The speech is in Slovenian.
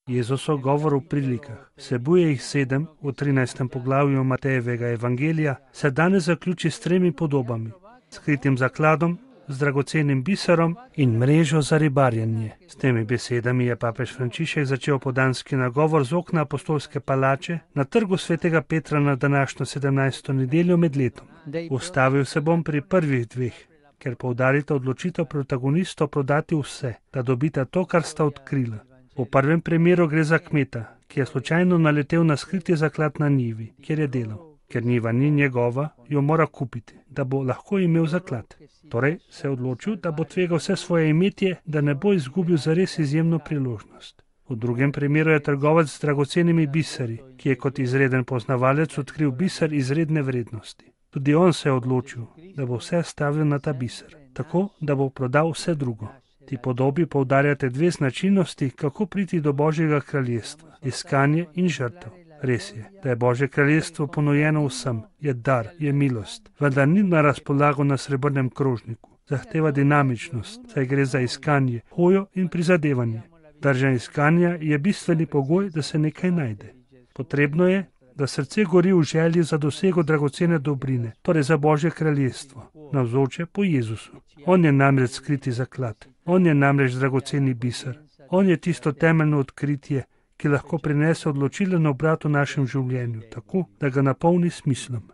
Jezusov govor v prilikah, vsebuje jih 7 v 13. poglavju Matejevega evangelija, se danes zaključi s 3 podobami: skritim zakladom, z dragocenim biserom in mrežo za ribarjenje. S temi besedami je papež Frančišek začel podanski nagovor z okna apostolske palače na trgu svetega Petra na današnjo 17. nedeljo med letom. Ustavil se bom pri prvih 2, ker poudarita odločitev protagonistov prodati vse, da dobita to, kar sta odkrila. V prvem primeru gre za kmeta, ki je slučajno naletel na skriti zaklad na njivi, kjer je delal. Ker njiva ni njegova, jo mora kupiti, da bo lahko imel zaklad. Torej se je odločil, da bo tvegal vse svoje imetje, da ne bo izgubil zares izjemno priložnost. V drugem primeru je trgovec z dragocenimi biseri, ki je kot izreden poznavalec odkril biser izredne vrednosti. Tudi on se je odločil, da bo vse stavil na ta biser, tako da bo prodal vse drugo. Ti podobi poudarjate 2 značilnosti, kako priti do Božjega kraljestva: iskanje in žrtev. Res je, da je Božje kraljestvo ponujeno vsem, je dar, je milost, vendar ni na razpolago na srebrnem krožniku. Zahteva dinamičnost, saj gre za iskanje, hojo in prizadevanje. Drža iskanja je bistveni pogoj, da se nekaj najde. Potrebno je, da srce gori v želji za dosego dragocene dobrine, torej za Božje kraljestvo, navzoče po Jezusu. On je namreč skriti zaklad, on je namreč dragoceni biser, on je tisto temeljno odkritje, ki lahko prinese odločilen obrat v našem življenju, tako da ga napolni smislom.